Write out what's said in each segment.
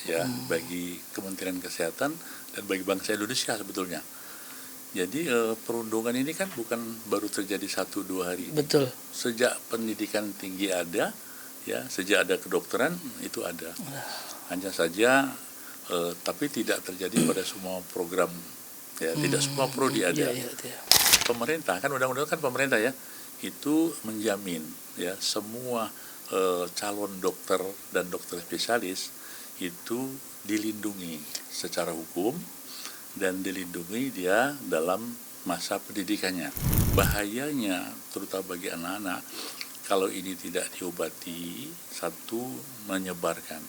ya bagi Kementerian Kesehatan dan bagi bangsa Indonesia sebetulnya. Jadi perundungan ini kan bukan baru terjadi 1-2 hari. Betul. Sejak pendidikan tinggi ada, ya sejak ada kedokteran itu ada. Hanya saja tapi tidak terjadi pada semua program, ya tidak semua prodi ada. Iya. Pemerintah kan undang-undang kan pemerintah ya itu menjamin ya semua calon dokter dan dokter spesialis itu dilindungi secara hukum dan dilindungi dia dalam masa pendidikannya. Bahayanya terutama bagi anak-anak kalau ini tidak diobati, satu menyebarkan,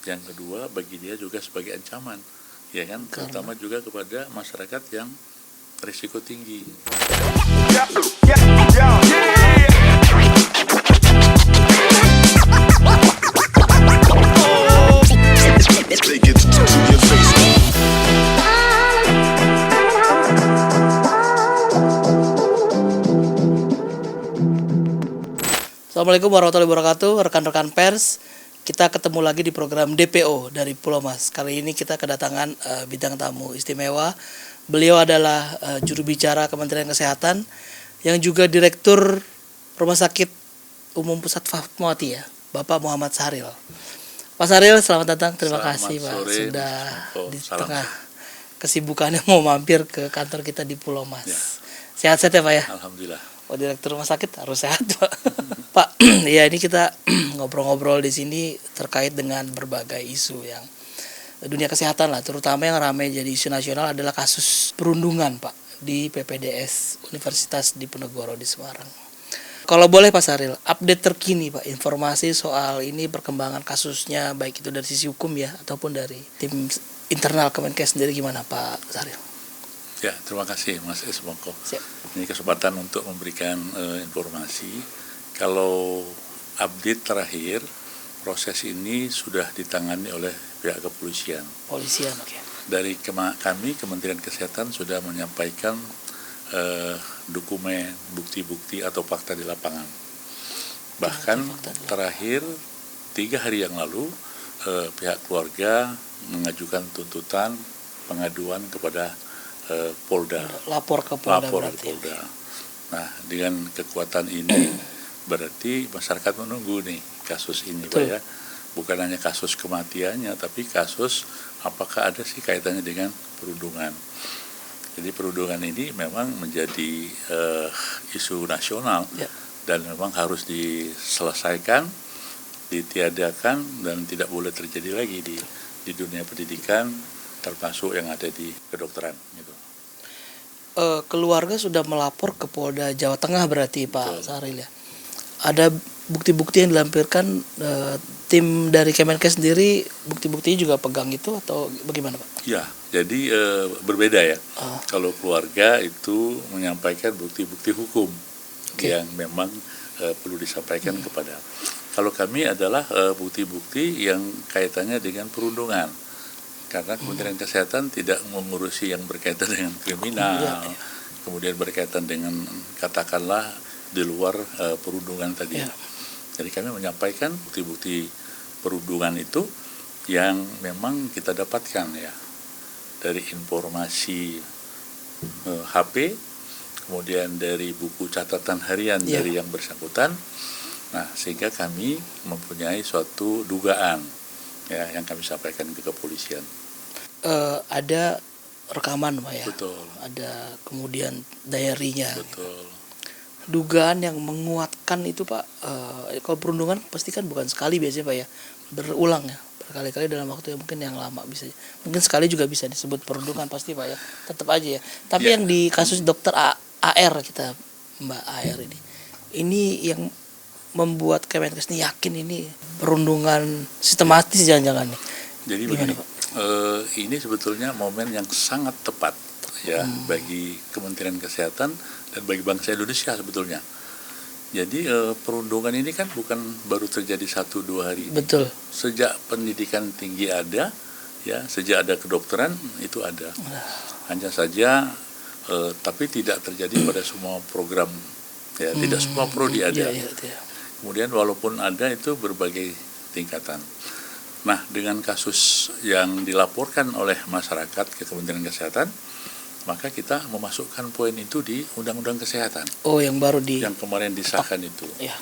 yang kedua bagi dia juga sebagai ancaman, ya kan, terutama juga kepada masyarakat yang risiko tinggi. Assalamualaikum warahmatullahi wabarakatuh, rekan-rekan pers. Kita ketemu lagi di program DPO dari Pulau Mas. Kali ini kita kedatangan bintang tamu istimewa. Beliau adalah juru bicara Kementerian Kesehatan yang juga Direktur Rumah Sakit Umum Pusat Fatmawati ya, Bapak Muhammad Sahril. Pak Sahril, selamat datang. Terima kasih Pak sudah di tengah kesibukannya mau mampir ke kantor kita di Pulau Mas. Ya. Sehat-sehat ya Pak ya? Alhamdulillah. Oh, Direktur Rumah Sakit harus sehat Pak. Pak, ya ini kita ngobrol-ngobrol di sini terkait dengan berbagai isu yang dunia kesehatan lah, terutama yang ramai jadi isu nasional adalah kasus perundungan Pak di PPDS Universitas Diponegoro di Semarang. Kalau boleh Pak Sahril, update terkini Pak, informasi soal ini perkembangan kasusnya baik itu dari sisi hukum ya ataupun dari tim internal Kemenkes sendiri gimana Pak Sahril? Ya, terima kasih Mas Esmoko. Ini kesempatan untuk memberikan informasi. Kalau update terakhir, proses ini sudah ditangani oleh pihak kepolisian. Polisian, oke. Dari kami, Kementerian Kesehatan sudah menyampaikan dokumen, bukti-bukti atau fakta di lapangan. Bahkan terakhir 3 hari yang lalu, pihak keluarga mengajukan tuntutan pengaduan kepada Polda. Lapor ke Polda. Nah, dengan kekuatan ini berarti masyarakat menunggu nih kasus ini Pak ya. Bukan hanya kasus kematiannya, tapi kasus apakah ada sih kaitannya dengan perundungan. Jadi perundungan ini memang menjadi isu nasional dan memang harus diselesaikan, ditiadakan dan tidak boleh terjadi lagi di dunia pendidikan, termasuk yang ada di kedokteran gitu. Keluarga sudah melapor ke Polda Jawa Tengah berarti Pak Sahril ya. Ada bukti-bukti yang dilampirkan tim dari Kemenkes sendiri, bukti-buktinya juga pegang itu atau bagaimana Pak? Ya, jadi berbeda ya. Kalau keluarga itu menyampaikan bukti-bukti hukum yang memang perlu disampaikan kepada. Kalau kami adalah bukti-bukti yang kaitannya dengan perundungan. Karena Kementerian Kesehatan tidak mengurusi yang berkaitan dengan kriminal, kemudian berkaitan dengan katakanlah di luar perundungan tadi. Jadi kami menyampaikan bukti-bukti perundungan itu yang memang kita dapatkan ya dari informasi HP, kemudian dari buku catatan harian dari yang bersangkutan. Nah, sehingga kami mempunyai suatu dugaan ya yang kami sampaikan ke kepolisian. Ada rekaman Pak ya. Betul. Ada kemudian diary-nya. Betul. Dugaan yang menguatkan itu Pak, kalau perundungan pasti kan bukan sekali biasanya Pak ya, berulang ya, berkali-kali dalam waktu yang mungkin yang lama bisa, mungkin sekali juga bisa disebut perundungan pasti Pak ya, tetap aja ya. Tapi yang di kasus dokter AR kita Mbak AR ini yang membuat Kemenkes ini yakin ini perundungan sistematis jangan-jangan nih. Jadi begini, ini sebetulnya momen yang sangat tepat ya bagi Kementerian Kesehatan dan bagi bangsa Indonesia sebetulnya. Jadi perundungan ini kan bukan baru terjadi 1-2 hari. Betul. Sejak pendidikan tinggi ada, ya sejak ada kedokteran itu ada. Hanya saja tapi tidak terjadi pada semua program, ya tidak semua prodi ada. Kemudian walaupun ada itu berbagai tingkatan. Nah, dengan kasus yang dilaporkan oleh masyarakat ke Kementerian Kesehatan, maka kita memasukkan poin itu di Undang-Undang Kesehatan Oh, yang baru di yang kemarin disahkan itu. ya.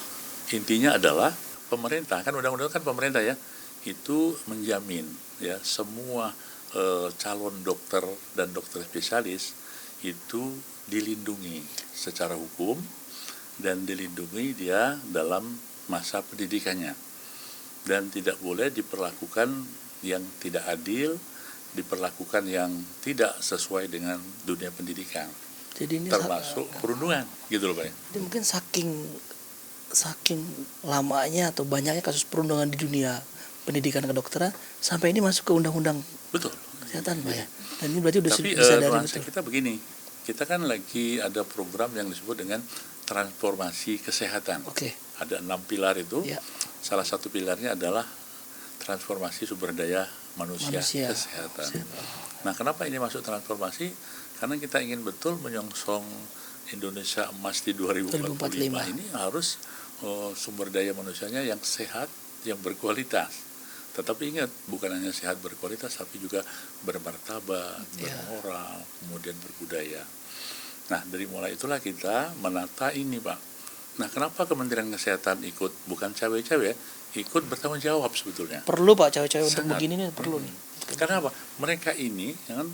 Intinya adalah pemerintah, kan undang-undang kan pemerintah ya, itu menjamin ya semua calon dokter dan dokter spesialis itu dilindungi secara hukum dan dilindungi dia dalam masa pendidikannya, dan tidak boleh diperlakukan yang tidak adil, diperlakukan yang tidak sesuai dengan dunia pendidikan, Jadi ini termasuk perundungan gitu loh Pak. Jadi mungkin saking lamanya atau banyaknya kasus perundungan di dunia pendidikan kedokteran sampai ini masuk ke undang-undang Betul. kesehatan Pak ya. Dan ini berarti udah Tapi disadari nuansa betul. kita begini, kita kan lagi ada program yang disebut dengan transformasi kesehatan. Oke. Ada 6 pilar itu. Ya. Salah satu pilarnya adalah transformasi sumber daya manusia. Kesehatan. Nah, kenapa ini masuk transformasi? Karena kita ingin betul menyongsong Indonesia emas di 2045 ini harus sumber daya manusianya yang sehat, yang berkualitas. Tetapi ingat, bukan hanya sehat berkualitas, tapi juga bermartabat, bermoral, kemudian berbudaya. Nah, dari mulai itulah kita menata ini, Pak. Nah, kenapa Kementerian Kesehatan ikut, bukan cawe-cawe, ikut bertanggung jawab sebetulnya. Perlu Pak cawe-cawe untuk Sangat begini nih, perlu nih. Karena apa? Mereka ini kan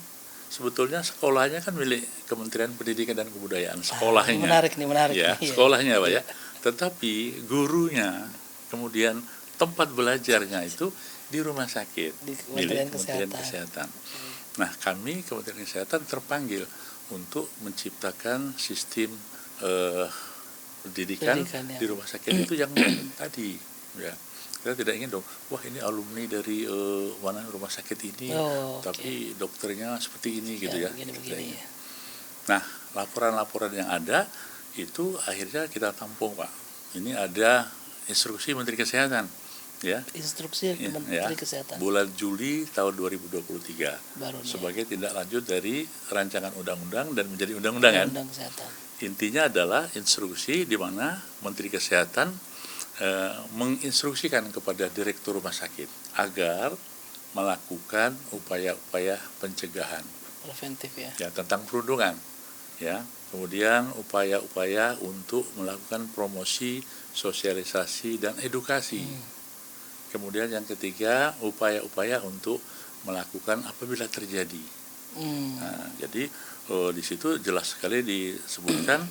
sebetulnya sekolahnya kan milik Kementerian Pendidikan dan Kebudayaan, sekolahnya. Menarik nih. Ya, sekolahnya Pak ya. Tetapi gurunya, kemudian tempat belajarnya itu di rumah sakit Di milik Kementerian Kesehatan. Nah, kami Kementerian Kesehatan terpanggil untuk menciptakan sistem pendidikan ya. di rumah sakit itu yang tadi ya. Kita tidak ingin dong, wah ini alumni dari mana rumah sakit ini, tapi dokternya seperti ini gitu ya. Begini. Nah, laporan-laporan yang ada itu akhirnya kita tampung Pak. Ini ada instruksi Menteri Kesehatan, ya. Instruksi Menteri Kesehatan. Bulan Juli tahun 2023 baru sebagai tindak lanjut dari rancangan undang-undang dan menjadi undang-undang kan. Undang Kesehatan. Intinya adalah instruksi di mana Menteri Kesehatan menginstruksikan kepada direktur rumah sakit agar melakukan upaya-upaya pencegahan preventif ya tentang perundungan ya, kemudian upaya-upaya untuk melakukan promosi, sosialisasi dan edukasi. Kemudian yang ketiga, upaya-upaya untuk melakukan apabila terjadi. Nah, jadi di situ jelas sekali disebutkan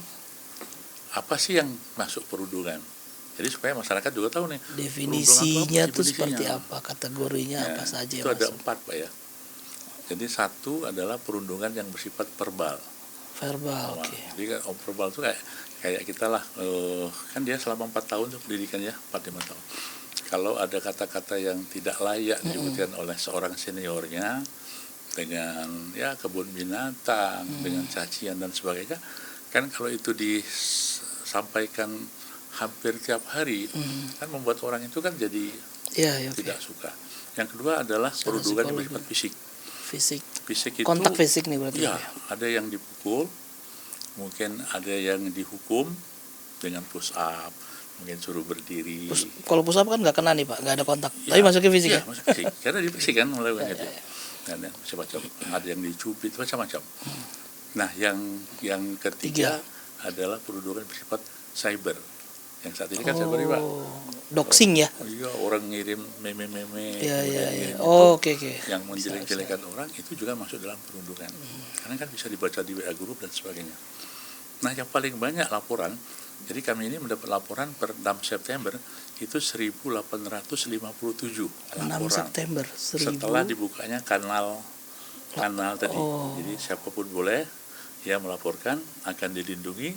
apa sih yang masuk perundungan. Jadi supaya masyarakat juga tahu nih definisinya itu seperti apa, kategorinya apa saja. Itu ada 4 Pak ya. Jadi satu adalah perundungan yang bersifat verbal. Oke. Jadi kan verbal itu kayak kita lah, kan dia selama 4 tahun tuh pendidikannya 4-5 tahun. Kalau ada kata-kata yang tidak layak disebutkan oleh seorang seniornya dengan ya kebun binatang, dengan cacian dan sebagainya, kan kalau itu disampaikan hampir tiap hari kan membuat orang itu kan jadi tidak suka. Yang kedua adalah perundungan yang bersifat fisik itu kontak fisik nih berarti ya. Ada yang dipukul, mungkin ada yang dihukum dengan push up, mungkin suruh berdiri. Kalau push up kan nggak kena nih Pak, nggak ada kontak, tapi masuknya fisik ya? Masuk fisik, karena di fisik kan melakukan itu. Dan macam-macam, ada yang dicubit macam-macam. Nah, yang ketiga adalah perundungan bersifat cyber. Yang saat ini kan cyber Pak. Doxing ya? Iya, orang ngirim meme-meme. Iya. Oke. Yang menjelek-jelekan orang itu juga masuk dalam perundungan. Karena kan bisa dibaca di WA group dan sebagainya. Nah, yang paling banyak laporan, jadi kami ini mendapat laporan per 6 September itu 1857 laporan. 6 September 1000. Setelah dibukanya kanal tadi. Jadi siapapun boleh ya melaporkan, akan dilindungi,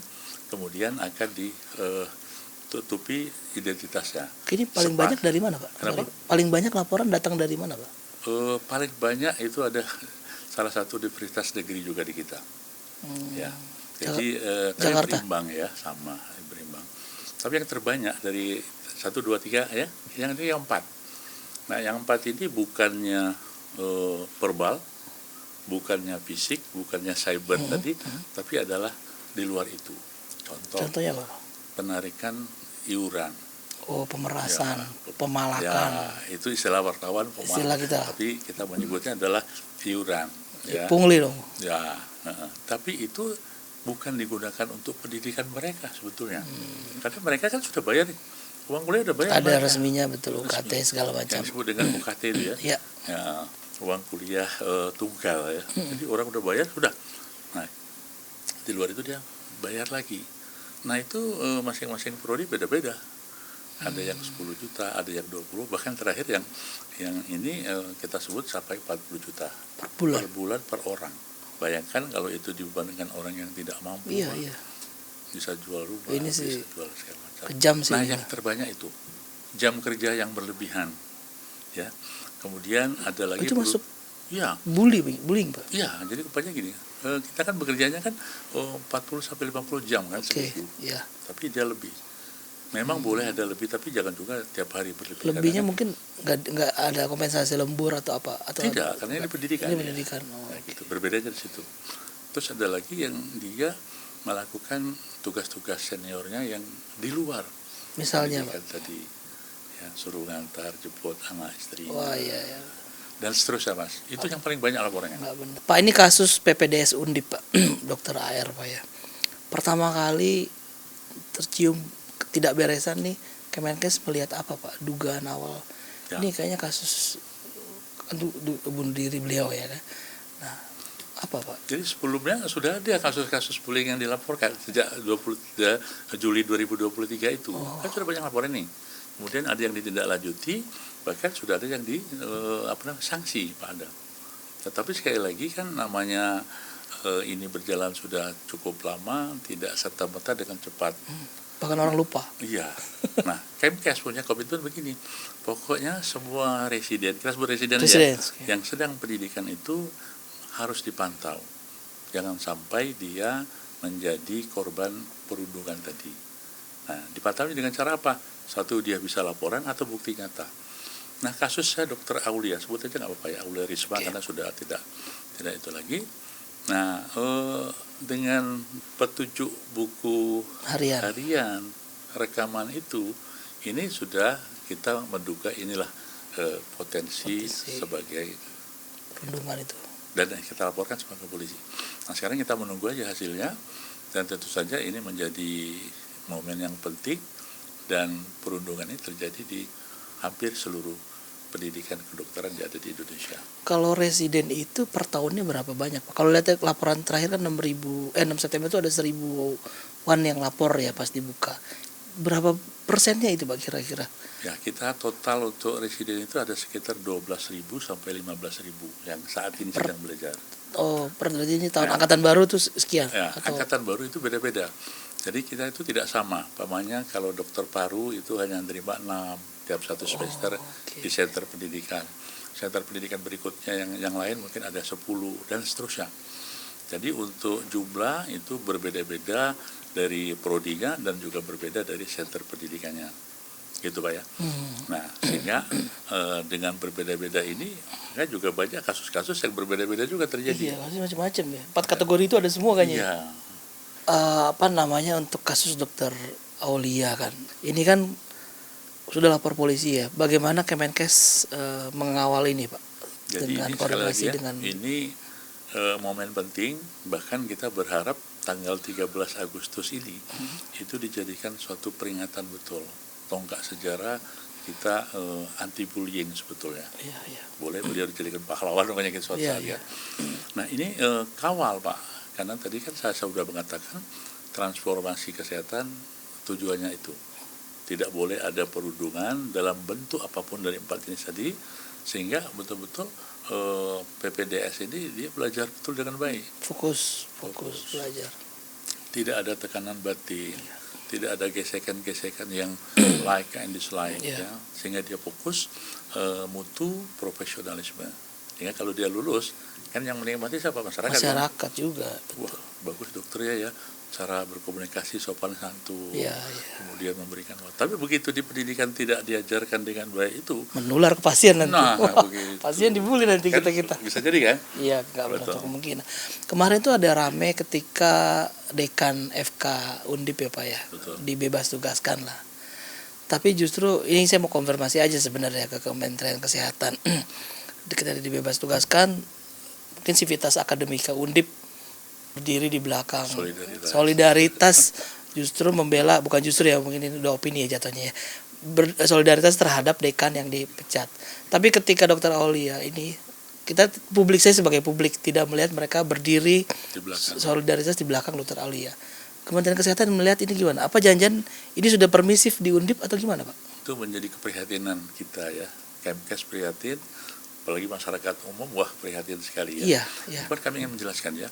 kemudian akan ditutupi identitasnya. Ini paling banyak dari mana Pak? Kenapa? Paling banyak laporan datang dari mana Pak? Paling banyak itu ada salah satu universitas negeri juga di kita. Ya. Jadi Jakarta. Berimbang ya, sama berimbang. Tapi yang terbanyak dari 1, 2, 3 ya, yang ini yang 4. Nah, yang 4 ini bukannya verbal, bukannya fisik, bukannya cyber tadi, tapi adalah di luar itu. Contohnya Pak? Penarikan iuran. Oh, pemerasan, Ya, pemalakan. itu istilah wartawan Istilah kita. tapi kita menyebutnya adalah iuran. Ya, Pungli dong. ya. Tapi itu bukan digugakan untuk pendidikan mereka sebetulnya. Karena mereka kan sudah bayar nih. Uang kuliah udah bayar. Ada mereka. resminya betul, UKT Resmi. segala macam. Yang disebut dengan UKT itu ya. Ya. Ya, uang kuliah tunggal ya. Jadi orang udah bayar sudah. Nah, di luar itu dia bayar lagi. Nah, itu masing-masing prodi beda-beda. Ada yang 10 juta, ada yang 20, bahkan terakhir yang ini kita sebut sampai 40 juta Per bulan. per orang. Bayangkan kalau itu dibandingkan orang yang tidak mampu, Iya, iya. bisa jual rumah, Ini bisa sih jual segala macam. Kejam sih. Nah, yang terbanyak itu jam kerja yang berlebihan, ya. Kemudian ada lagi Itu masuk ya, bullying, Pak. iya. Jadi rupanya gini, kita kan bekerjanya kan 40 sampai 50 jam kan Oke, seminggu, ya. tapi dia lebih. Memang boleh ada lebih, tapi jangan juga tiap hari berlebih. Lebihnya Karena mungkin nggak ada kompensasi lembur atau apa atau tidak, karena ini pendidikan. Ini ya. pendidikan. Oh, Nah, gitu. Berbeda dari situ. Terus ada lagi yang dia melakukan tugas-tugas seniornya yang di luar. Misalnya, Pak. Pendidikan tadi, ya, suruh ngantar, jemput anak istri, Wah, iya. dan seterusnya, Mas. Itu yang paling banyak laporannya. Nggak benar. Pak, ini kasus PPDS Undip, Pak. Dokter AR, Pak ya. Pertama kali tercium ketidakberesan nih, Kemenkes melihat apa, Pak? Dugaan awal. Ya. Ini kayaknya kasus bunuh diri beliau ya kan. Nah, apa, Pak? Jadi sebelumnya sudah ada kasus-kasus bullying yang dilaporkan sejak 23 Juli 2023 itu. Kan sudah banyak laporan nih. Kemudian ada yang ditindaklanjuti, bahkan sudah ada yang sanksi, Pak Adam. Tetapi sekali lagi kan namanya ini berjalan sudah cukup lama, tidak serta-merta dengan cepat. Bahkan orang lupa. Iya. Nah, Kemkes punya komitmen begini. Pokoknya semua residen, kita sebut residen ya, yang sedang pendidikan itu harus dipantau. Jangan sampai dia menjadi korban perundungan tadi. Nah, dipantau dengan cara apa? Satu, dia bisa laporan atau bukti nyata. Nah, kasusnya Dr. Aulia, sebut aja nggak apa-apa ya, Aulia Risma, karena sudah tidak itu lagi. Nah, dengan petunjuk buku harian rekaman itu, ini sudah kita menduga inilah potensi sebagai perundungan itu. Dan kita laporkan sebagai polisi. Nah, sekarang kita menunggu aja hasilnya, dan tentu saja ini menjadi momen yang penting, dan perundungan ini terjadi di hampir seluruh pendidikan kedokteran yang ada di Indonesia. Kalau residen itu per tahunnya berapa banyak, Pak? Kalau lihat laporan terakhir kan 6 September itu ada 1000-an yang lapor ya pas dibuka. Berapa persennya itu, Pak, kira-kira? Ya, kita total untuk residen itu ada sekitar 12.000 sampai 15.000 yang saat ini sedang belajar. Oh, berarti ini tahun angkatan baru itu sekian? Ya, atau? Angkatan baru itu beda-beda. Jadi kita itu tidak sama. Pamannya kalau dokter paru itu hanya menerima 6 tiap satu semester di senter pendidikan. Senter pendidikan berikutnya yang lain mungkin ada 10 dan seterusnya. Jadi untuk jumlah itu berbeda-beda dari prodinya dan juga berbeda dari senter pendidikannya. Gitu, Pak ya. Nah, sehingga dengan berbeda-beda ini kan juga banyak kasus-kasus yang berbeda-beda juga terjadi. Iya, masih macam-macam ya. 4 kategori itu ada semua kayaknya. Iya. Untuk kasus Dokter Aulia kan. Ini kan sudah lapor polisi ya. Bagaimana Kemenkes mengawal ini, Pak? Jadi dengan ini koordinasi ya, dengan ini momen penting, bahkan kita berharap tanggal 13 Agustus ini itu dijadikan suatu peringatan betul, tonggak sejarah kita anti bullying sebetulnya. Iya. Boleh beliau dijadikan pahlawan banyak suatu saat ya. Nah, ini kawal, Pak, karena tadi kan saya sudah mengatakan transformasi kesehatan tujuannya itu tidak boleh ada perundungan dalam bentuk apapun dari 4 jenis tadi, sehingga betul-betul PPDS ini dia belajar betul dengan baik. Fokus belajar. Tidak ada tekanan batin, tidak ada gesekan-gesekan yang like and dislike, ya, sehingga dia fokus mutu profesionalisme. Sehingga kalau dia lulus, kan yang menikmati siapa? Masyarakat juga. Wah, bagus dokternya ya, cara berkomunikasi sopan santun, kemudian memberikan waktu. Tapi begitu di pendidikan tidak diajarkan dengan baik itu menular ke pasien nanti. Begitu. Pasien dibully nanti kan, kita. Bisa jadi kan? Iya, nggak menutup kemungkinan. Kemarin tuh ada rame ketika dekan FK Undip ya, Pak ya, Betul. dibebas tugaskan lah. Tapi justru ini saya mau konfirmasi aja sebenarnya ke Kementerian Kesehatan. Ketika dibebas tugaskan, mungkin Civitas Akademika Undip berdiri di belakang solidaritas justru membela, bukan justru ya, mungkin ini udah opini ya jatuhnya ya, solidaritas terhadap dekan yang dipecat. Tapi ketika Dokter Aulia ini, kita publik, saya sebagai publik tidak melihat mereka berdiri Di belakang. solidaritas di belakang Dokter Aulia. Kementerian Kesehatan melihat ini gimana? Apa janjian ini sudah permisif di Undip atau gimana, Pak? Itu menjadi keprihatinan kita ya. Kemkes prihatin, apalagi masyarakat umum, wah prihatin sekali ya. Iya. Cuman kami ingin menjelaskan ya.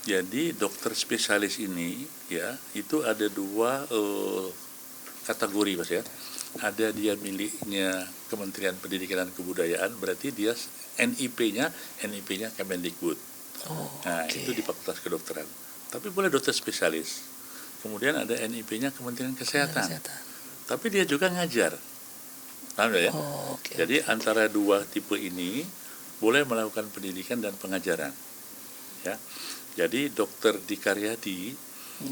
Jadi dokter spesialis ini ya, itu ada dua kategori Mas ya. Ada dia miliknya Kementerian Pendidikan dan Kebudayaan, berarti dia NIP-nya Kemendikbud. Nah, itu di Fakultas Kedokteran. Tapi boleh dokter spesialis. Kemudian ada NIP-nya Kementerian Kesehatan. Tapi dia juga ngajar. Paham ya? Jadi antara dua tipe ini boleh melakukan pendidikan dan pengajaran. Ya. Jadi dokter di Karyadi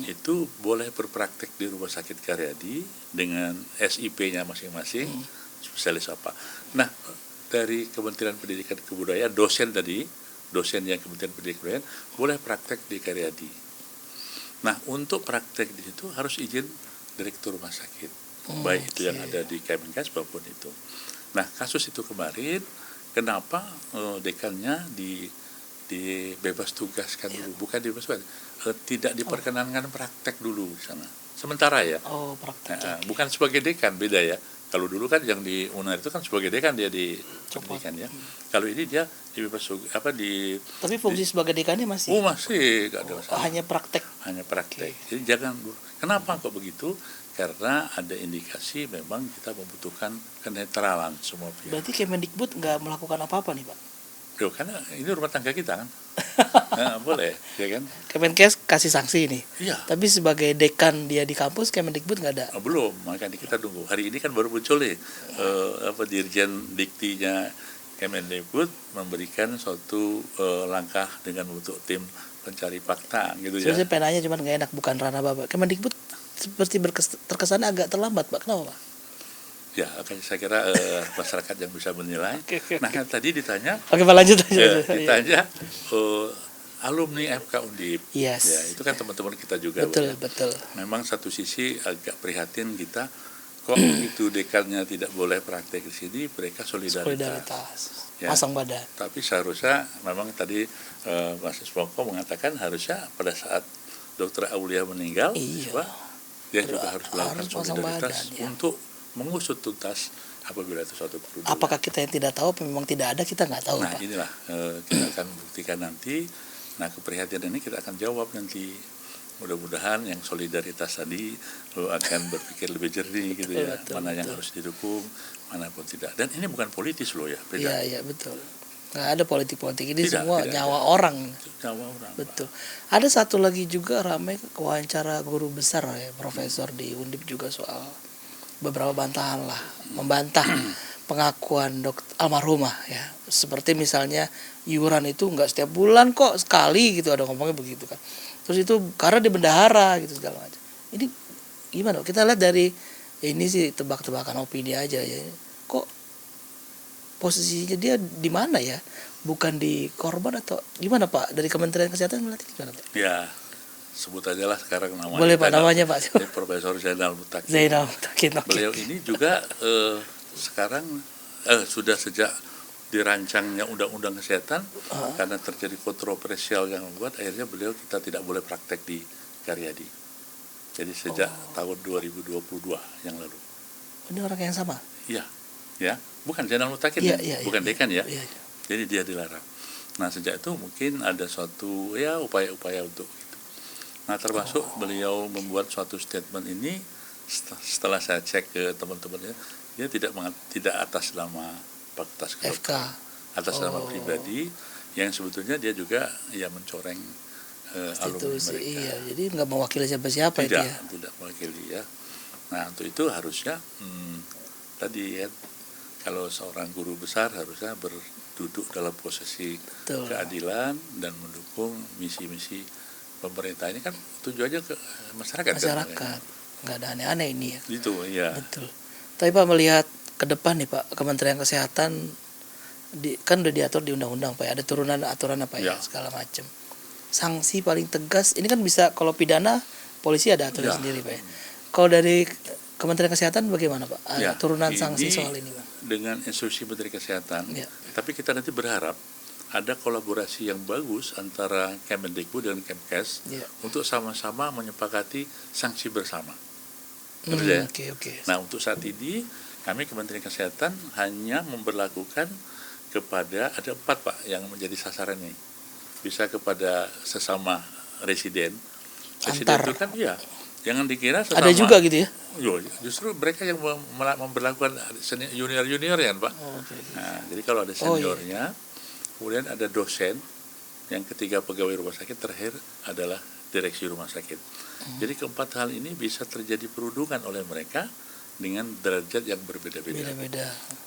itu boleh berpraktek di Rumah Sakit Karyadi dengan SIP-nya masing-masing, spesialis apa. Nah, dari Kementerian Pendidikan dan Kebudayaan, dosennya Kementerian Pendidikan dan Kebudayaan boleh praktek di Karyadi. Nah, untuk praktek di situ harus izin direktur rumah sakit, baik itu yang ada di Kemenkes maupun itu. Nah, kasus itu kemarin, kenapa dekannya dibebas tugaskan dulu, bukan dibebas tugas, tidak diperkenankan praktek dulu di sana. Sementara ya. Praktek. Bukan sebagai dekan, beda ya. Kalau dulu kan yang di UNAR itu kan sebagai dekan dia di pendidikan ya. Kalau ini dia dibebas Tapi fungsi sebagai dekannya masih. Masih enggak ada masalah. Hanya praktek. Jadi jangan. Kenapa kok begitu? Karena ada indikasi memang kita membutuhkan kenetralan semua pihak. Berarti Kemendikbud nggak melakukan apa-apa nih, Pak? Karena ini rumah tangga kita kan. Nah, boleh, ya kan? Kemenkes kasih sanksi nih. Iya. Tapi sebagai dekan dia di kampus, Kemendikbud nggak ada. Belum, makanya kita tunggu. Hari ini kan baru muncul nih Dirjen Diktinya Kemendikbud memberikan suatu langkah dengan membentuk tim pencari fakta gitu ya. Saya penanya cuman nggak enak, bukan ranah Bapak. Kemendikbud seperti terkesan agak terlambat, Pak. Kenapa, Pak? Ya, saya kira masyarakat yang bisa menilai. Nah, tadi ditanya. Oke, Pak, lanjut aja. Ditanya alumni FK Undip. Yes. Ya, itu kan teman-teman kita juga. Betul. Memang satu sisi agak prihatin kita, kok itu dekannya tidak boleh praktek di sini, mereka solidaritas. Ya. Pasang badan. Tapi seharusnya memang tadi Mas Spongko mengatakan harusnya pada saat Dokter Aulia meninggal, dia juga harus melakukan solidaritas untuk mengusut tuntas apabila itu suatu perundungan. Apakah kita yang tidak tahu, memang tidak ada, kita nggak tahu. Nah, Pak. inilah kita akan buktikan nanti. Nah, keprihatinan ini kita akan jawab nanti. Mudah-mudahan yang solidaritas tadi akan berpikir lebih jernih gitu ya. Mana yang harus didukung, mana pun tidak. Dan ini bukan politis loh ya. Beda. Iya, betul. Nggak ada politik-politik, ini semua nyawa ada. orang. Nyawa orang. Betul. Pak. Ada satu lagi juga ramai wawancara guru besar ya, profesor di Undip juga soal beberapa bantahan lah, membantah pengakuan almarhumah ya. Seperti misalnya iuran itu nggak setiap bulan kok, sekali gitu, ada ngomongnya begitu kan. Terus itu karena di bendahara gitu segala macam. Ini gimana? Kita lihat dari ini sih tebak-tebakan opini aja ya. Kok posisinya dia di mana ya? Bukan di korban atau gimana, Pak? Dari Kementerian Kesehatan melihat gimana, Pak? Ya, sebut aja lah sekarang namanya. Boleh, Pak, namanya, Pak. Profesor Zainal Mutakin. Okay. Beliau ini juga sekarang sudah sejak dirancangnya undang-undang kesehatan, karena terjadi kontroversial yang membuat akhirnya beliau kita tidak boleh praktek di Karyadi. Jadi sejak tahun 2022 yang lalu. Ini orang yang sama? Iya, ya, bukan Zainal Mutakin, bukan dekan ya. Iya. Jadi dia dilarang. Nah, sejak itu mungkin ada suatu upaya-upaya untuk itu. Nah, termasuk beliau membuat suatu statement ini setelah saya cek ke teman-temannya, dia tidak atas nama Fakultas Kedokteran, atas nama pribadi, yang sebetulnya dia juga mencoreng alumni mereka. Iya, jadi nggak mewakili siapa-siapa itu ya. Tidak mewakili ya. Nah, untuk itu harusnya tadi ya, kalau seorang guru besar harusnya berduduk dalam posisi keadilan dan mendukung misi-misi pemerintah. Ini kan tujuannya ke masyarakat. Nggak ada aneh-aneh ini ya. Itu ya. Betul. Tapi Pak melihat ke depan nih Pak, Kementerian Kesehatan kan udah diatur di undang-undang Pak ya, ada turunan aturan apa ya, segala macam. Sanksi paling tegas ini kan bisa, kalau pidana polisi ada aturan sendiri Pak ya. Kalau dari Kementerian Kesehatan bagaimana Pak? Turunan sanksi soal ini Pak? Dengan instruksi Menteri Kesehatan, tapi kita nanti berharap ada kolaborasi yang bagus antara Kemendikbud dan Kemkes untuk sama-sama menyepakati sanksi bersama. Oke. Nah, untuk saat ini kami Kementerian Kesehatan hanya memberlakukan kepada, ada 4 Pak yang menjadi sasaran ini. Bisa kepada sesama residen. Residen itu kan jangan dikira sesama. Ada juga gitu ya? Justru mereka yang memberlakukan junior ya Pak. Nah, jadi kalau ada seniornya, kemudian ada dosen, yang ketiga pegawai rumah sakit, terakhir adalah direksi rumah sakit. Jadi keempat hal ini bisa terjadi perundungan oleh mereka dengan derajat yang berbeda-beda.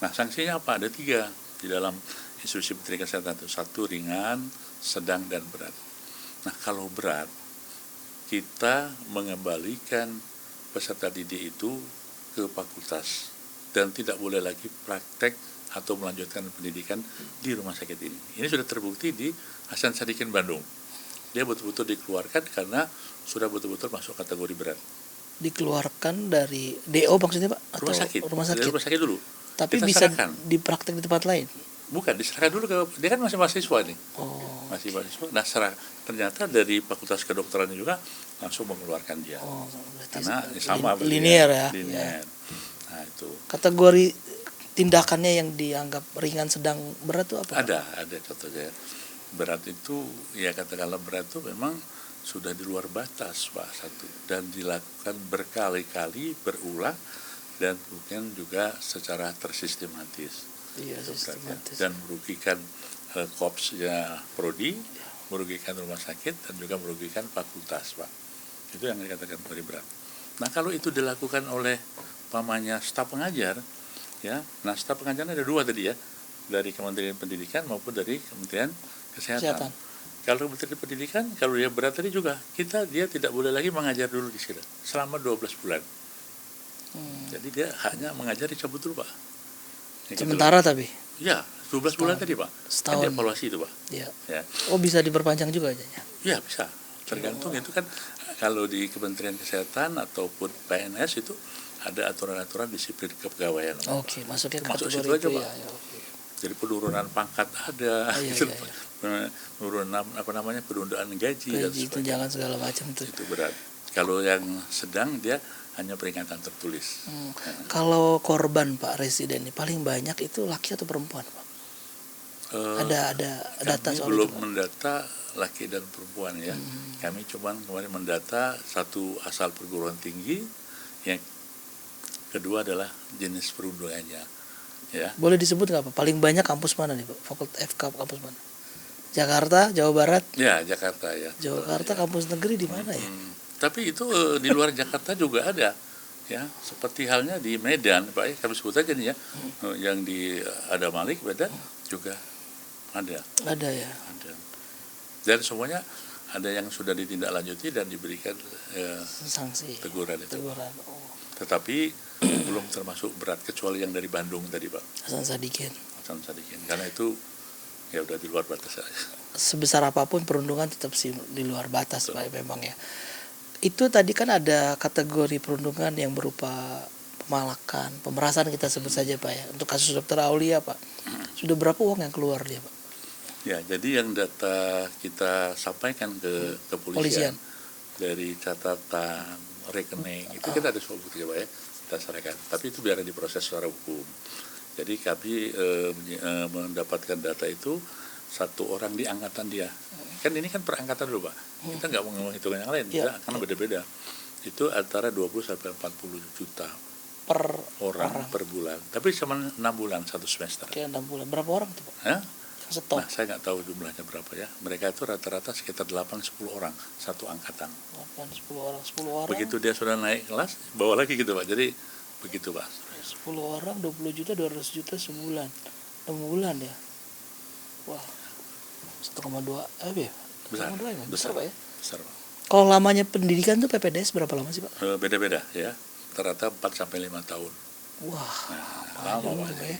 Nah, sanksinya apa? Ada 3 di dalam instruksi Menteri Kesehatan itu. 1 ringan, sedang, dan berat. Nah, kalau berat, kita mengembalikan peserta didik itu ke fakultas dan tidak boleh lagi praktek atau melanjutkan pendidikan di rumah sakit ini. Ini sudah terbukti di Hasan Sadikin Bandung. Dia betul-betul dikeluarkan karena sudah betul-betul masuk kategori berat. Dikeluarkan dari DO maksudnya Pak? Atau rumah sakit. Dari rumah sakit dulu. Tapi kita bisa serahkan. dipraktek di tempat lain? Bukan, diserahkan dulu ke, dia kan masih mahasiswa nih. Masih mahasiswa. Nah, ternyata dari Fakultas Kedokteran juga langsung mengeluarkan dia. Karena sama linear ya. Linear. Nah, itu. Kategori tindakannya yang dianggap ringan, sedang, berat itu apa? Ada contohnya. Berat itu, ya katakanlah berat itu memang sudah di luar batas Pak, 1, dan dilakukan berkali-kali, berulang, dan kemudian juga secara tersistematis. Sistematis. Dan merugikan korpsnya prodi, merugikan rumah sakit, dan juga merugikan fakultas Pak. Itu yang dikatakan kategori berat. Nah, kalau itu dilakukan oleh pamannya staf pengajar, ya, nah staf pengajarnya ada 2 tadi ya, dari Kementerian Pendidikan maupun dari Kementerian Kesehatan. Kalau Kementerian Pendidikan, kalau dia berat tadi juga, dia tidak boleh lagi mengajar dulu di sini selama 12 bulan. Jadi dia hanya mengajar dicabut dulu Pak. Sementara tapi? Ya, 12 bulan tadi Pak. Setahun. Kan evaluasi itu Pak. Ya. Oh, bisa diperpanjang juga aja? Ya, bisa. Tergantung itu kan kalau di Kementerian Kesehatan ataupun PNS itu ada aturan-aturan disiplin kepegawaian. Masuknya ke masuk kategori situ aja itu Pak. Jadi penurunan pangkat ada, penurunan penundaan gaji dan sebagainya. Tunjangan segala macam itu. Itu berat. Kalau yang sedang dia hanya peringatan tertulis. Kalau korban Pak residen ini paling banyak itu laki atau perempuan Pak? Ada data soal belum itu, mendata laki dan perempuan ya. Kami cuma kemarin mendata 1 asal perguruan tinggi, yang kedua adalah jenis perundungannya. Ya. Boleh disebut nggak Pak? Paling banyak kampus mana nih Pak? Fakultas FK kampus mana? Jakarta, Jawa Barat? Ya, Jakarta ya. Jakarta kampus negeri di mana ya? Tapi itu di luar Jakarta juga ada. Ya, seperti halnya di Medan, Pak ya, kami sebut aja nih ya. Yang di ada Malik, Medan juga ada. Ada ya. Ada. Dan semuanya ada yang sudah ditindaklanjuti dan diberikan sanksi. Teguran itu. Oh. Tetapi belum termasuk berat kecuali yang dari Bandung tadi Pak. Hasan Sadikin. Karena itu ya udah di luar batas saja. Sebesar apapun perundungan tetap di luar batas Pak memang ya. Itu tadi kan ada kategori perundungan yang berupa pemalakan, pemerasan kita sebut saja Pak ya. Untuk kasus Dr. Aulia Pak, sudah berapa uang yang keluar dia Pak? Ya, jadi yang data kita sampaikan ke kepolisian dari catatan rekening itu kita ada semua bukti Pak ya, kita serahkan. Tapi itu biar diproses secara hukum. Jadi kami mendapatkan data itu 1 orang di angkatan dia. Kan ini kan per angkatan dulu Pak. Kita nggak mau menghitung yang lain, karena beda-beda. Itu antara 20 sampai 40 juta per orang per bulan. Tapi cuma 6 bulan 1 semester. Oke, 6 bulan. Berapa orang itu Pak? Nah, saya nggak tahu jumlahnya berapa ya. Mereka itu rata-rata sekitar 8-10 orang satu angkatan. 10 orang. Begitu dia sudah naik kelas, bawa lagi gitu Pak. Jadi begitu Pak. 10 orang 20 juta 200 juta sebulan. 6 bulan ya. Wah. 1,2 ya? Besar Pak ya? Besar Pak. Kalau lamanya pendidikan tuh PPDS berapa lama sih Pak? Beda-beda ya. Rata-rata 4 sampai 5 tahun. Wah, Lama panjang Pak. tuh, ya.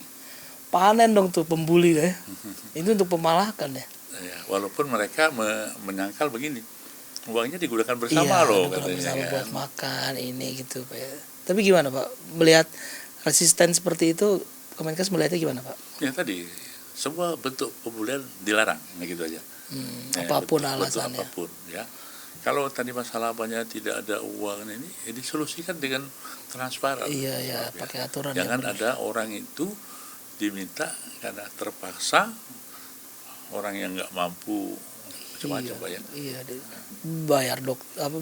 Panen dong tuh pembuli ya. Itu untuk pemalakan ya. Ya, walaupun mereka menyangkal begini, uangnya digunakan bersama Iya, loh digunakan katanya bersama kan. buat makan ini gitu Pak ya. Tapi gimana Pak? Melihat resisten seperti itu, Kemenkes melihatnya gimana Pak? Ya tadi semua bentuk pembulian dilarang, gitu aja. Ya, Apapun bentuk alasannya. apapun ya. Kalau tadi masalah apanya tidak ada uang ini, ya disolusikan dengan transparan. Iya ya, Ya. pakai aturan Jangan yang benar. ada orang itu diminta karena terpaksa, orang yang nggak mampu macam-macam Pak ya. Iya, bayar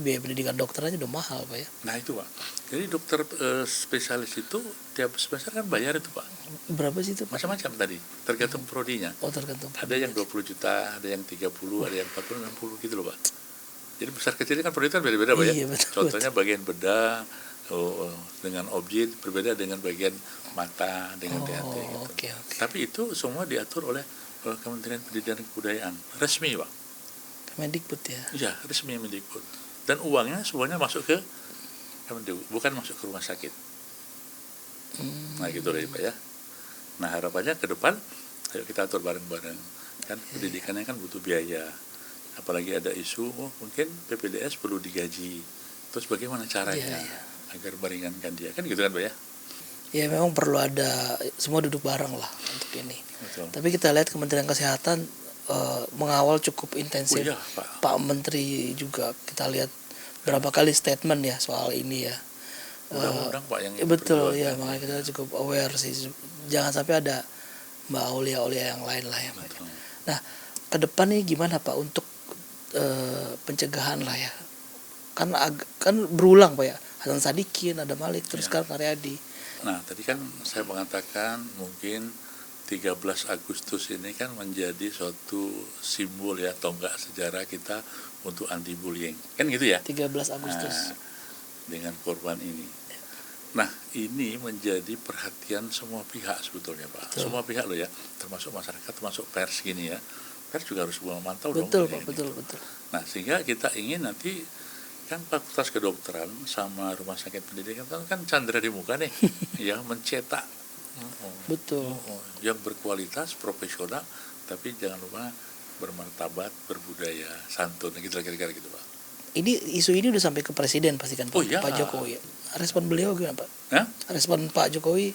biaya pendidikan dokter aja udah mahal Pak ya. Nah itu Pak. Jadi dokter spesialis itu tiap semester kan bayar itu Pak. Berapa sih itu Pak? Macam-macam tadi, tergantung prodinya. Oh tergantung. Ada yang 20 juta, ada yang 30, ada yang 40, 60 gitu loh Pak. Jadi besar kecilnya kan prodi kan beda-beda Pak ya. Iya, betul, Contohnya bagian bedah dengan objek berbeda dengan bagian mata dengan THT gitu. Oke. Tapi itu semua diatur oleh Kementerian Pendidikan dan Kebudayaan. Resmi Pak. Kemendikbud ya. Iya, resmi Mendikbud. Dan uangnya semuanya masuk ke Kemendikbud, bukan masuk ke rumah sakit. Nah gitu deh Pak ya. Nah harapannya ke depan, ayo kita atur bareng-bareng. Kan pendidikannya kan butuh biaya. Apalagi ada isu, mungkin PPDS perlu digaji. Terus bagaimana caranya agar meringankan dia? Kan gitu kan Pak ya. Ya memang perlu ada, semua duduk bareng lah untuk ini. Betul. Tapi kita lihat Kementerian Kesehatan mengawal cukup intensif. Iya, Pak Menteri juga kita lihat berapa kali statement ya soal ini ya. Undang-undang Pak yang Betul ya, diperjuangkan. makanya kita cukup aware sih. Jangan sampai ada Mbak Aulia yang lain lah ya Pak. Betul. Nah ke depan nih gimana Pak untuk pencegahan lah ya. Kan berulang Pak ya. Hasan Sadikin, ada Malik, terus sekarang Karyadi. Nah tadi kan saya mengatakan mungkin 13 Agustus ini kan menjadi suatu simbol ya, tonggak sejarah kita untuk anti bullying. Kan gitu ya? 13 Agustus. Nah, dengan korban ini. Nah, ini menjadi perhatian semua pihak sebetulnya, Pak. Betul. Semua pihak loh ya, termasuk masyarakat, termasuk pers gini ya. Pers juga harus memantau Betul dong. Pak, betul. Nah, sehingga kita ingin nanti kan Fakultas Kedokteran sama Rumah Sakit Pendidikan kan candra di muka nih, ya mencetak Betul. yang berkualitas, profesional, tapi jangan lupa bermartabat, berbudaya, santun, gitu kira-kira gitu Pak. Ini isu ini udah sampai ke presiden pastikan Pak, Oh, iya. Pak Jokowi. Respon beliau gimana Pak? Hah? Respon Pak Jokowi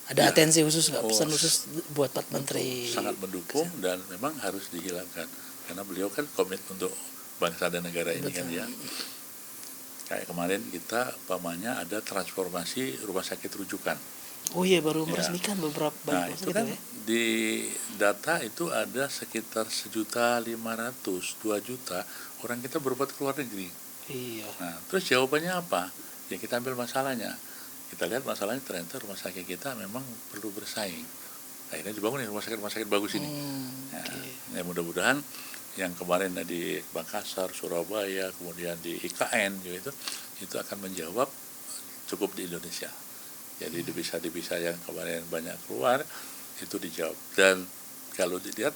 ada Ya. atensi khusus nggak? Oh, Pesan khusus buat Pak Menteri? Sangat mendukung dan memang harus dihilangkan karena beliau kan komit untuk bangsa dan negara ini. Betul. Kan ya. Kayak kemarin kita pamannya ada transformasi rumah sakit rujukan. Oh iya, baru Ya. meresmikan beberapa Nah waktu itu kan ya. di data itu ada sekitar 1.500.000, 2 juta orang kita berobat ke luar negeri. Iya. Nah terus jawabannya apa? Ya kita ambil masalahnya. Kita lihat masalahnya ternyata rumah sakit kita memang perlu bersaing. Akhirnya dibangun nih rumah sakit bagus ini. Ya mudah-mudahan yang kemarin di Makassar, Surabaya, kemudian di IKN itu akan menjawab cukup di Indonesia. Jadi divisa yang kemarin banyak keluar itu dijawab. Dan kalau dilihat